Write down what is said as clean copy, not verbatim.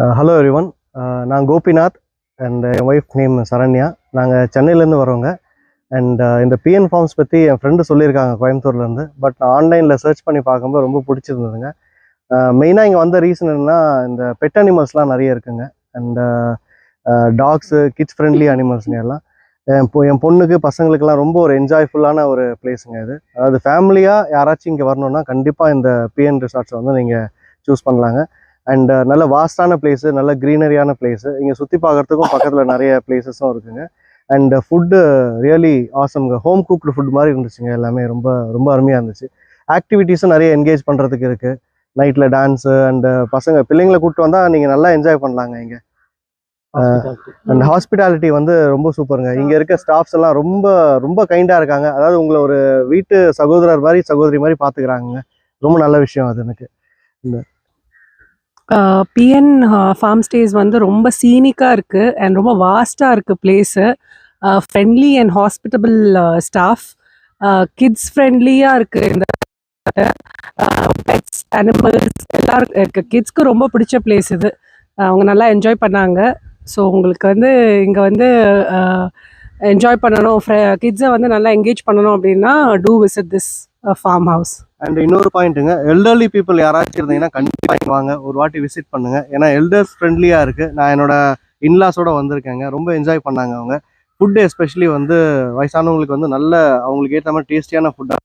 Hello everyone. நான் Gopinath and என் wife name Saranya. நாங்கள் சென்னையிலேருந்து வரோங்க. அண்ட் இந்த பிஎன் ஃபார்ம்ஸ் பற்றி என் ஃப்ரெண்டு சொல்லியிருக்காங்க கோயம்புத்தூர்லேருந்து. பட் நான் ஆன்லைனில் சர்ச் பண்ணி பார்க்கும்போது ரொம்ப பிடிச்சிருந்ததுங்க. மெயினாக இங்கே வந்த ரீசன் என்னன்னா, இந்த பெட் அனிமல்ஸ்லாம் நிறைய இருக்குங்க. அண்ட் டாக்ஸு, கிட்ஸ் ஃப்ரெண்ட்லி அனிமல்ஸுங்க எல்லாம். என் பொண்ணுக்கு பசங்களுக்கெல்லாம் ரொம்ப ஒரு என்ஜாய்ஃபுல்லான ஒரு பிளேஸுங்க இது. அதாவது ஃபேமிலியாக யாராச்சும் இங்கே வரணுன்னா கண்டிப்பாக இந்த பிஎன் ரிசார்ட்ஸை வந்து நீங்கள் சூஸ் பண்ணலாங்க. அண்ட் நல்ல வாஸ்டான பிளேஸு, நல்ல க்ரீனரியான பிளேஸு. இங்கே சுற்றி பார்க்குறதுக்கும் பக்கத்தில் நிறைய பிளேசஸும் இருக்குங்க. அண்ட் ஃபுட்டு ரியலி ஆசம்ங்க. ஹோம் குக்டு ஃபுட் மாதிரி இருந்துச்சுங்க. எல்லாமே ரொம்ப ரொம்ப அருமையாக இருந்துச்சு. ஆக்டிவிட்டீஸும் நிறைய என்கேஜ் பண்ணுறதுக்கு இருக்குது. நைட்டில் டான்ஸு அண்டு பிள்ளைங்களை கூப்பிட்டு வந்தால் நீங்கள் நல்லா என்ஜாய் பண்ணலாங்க இங்கே. அண்ட் ஹாஸ்பிட்டாலிட்டி வந்து ரொம்ப சூப்பருங்க. இங்கே இருக்க ஸ்டாஃப்ஸ் எல்லாம் ரொம்ப ரொம்ப கைண்டாக இருக்காங்க. அதாவது உங்களை ஒரு வீட்டு சகோதரர் மாதிரி, சகோதரி மாதிரி பார்த்துக்கிறாங்க. ரொம்ப நல்ல விஷயம் அது எனக்கு. இந்த பிஎன் ஃபார்ம் ஸ்டேஸ் வந்து ரொம்ப சீனிக்காக இருக்குது அண்ட் ரொம்ப வாஸ்ட்டாக இருக்குது place. Friendly and hospitable staff. Kids ஃப்ரெண்ட்லியாக இருக்குது. இந்த பெட்ஸ், அனிமல்ஸ் எல்லாம் இருக்குது. கிட்ஸ்க்கு ரொம்ப பிடிச்ச பிளேஸ் இது. அவங்க நல்லா என்ஜாய் பண்ணாங்க. ஸோ உங்களுக்கு வந்து இங்கே வந்து என்ஜாய் பண்ணணும், கிட்ஸை வந்து நல்லா என்கேஜ் பண்ணணும் அப்படின்னா to visit this farm house. And இன்னொரு பாயிண்ட்டுங்க, எல்டர்லி பீப்புள் யாராச்சும் இருந்தீங்கன்னா கண்டிப்பாக வாங்க, ஒரு வாட்டி விசிட் பண்ணுங்கள். ஏன்னா எல்டர்ஸ் ஃப்ரெண்ட்லியாக இருக்குது. நான் என்னோட இன்லாஸோடு வந்திருக்கேங்க. ரொம்ப என்ஜாய் பண்ணாங்க அவங்க. ஃபுட்டு எஸ்பெஷலி வந்து வயசானவங்களுக்கு வந்து நல்ல அவங்களுக்கு ஏற்ற மாதிரி டேஸ்டியான ஃபுட்டாக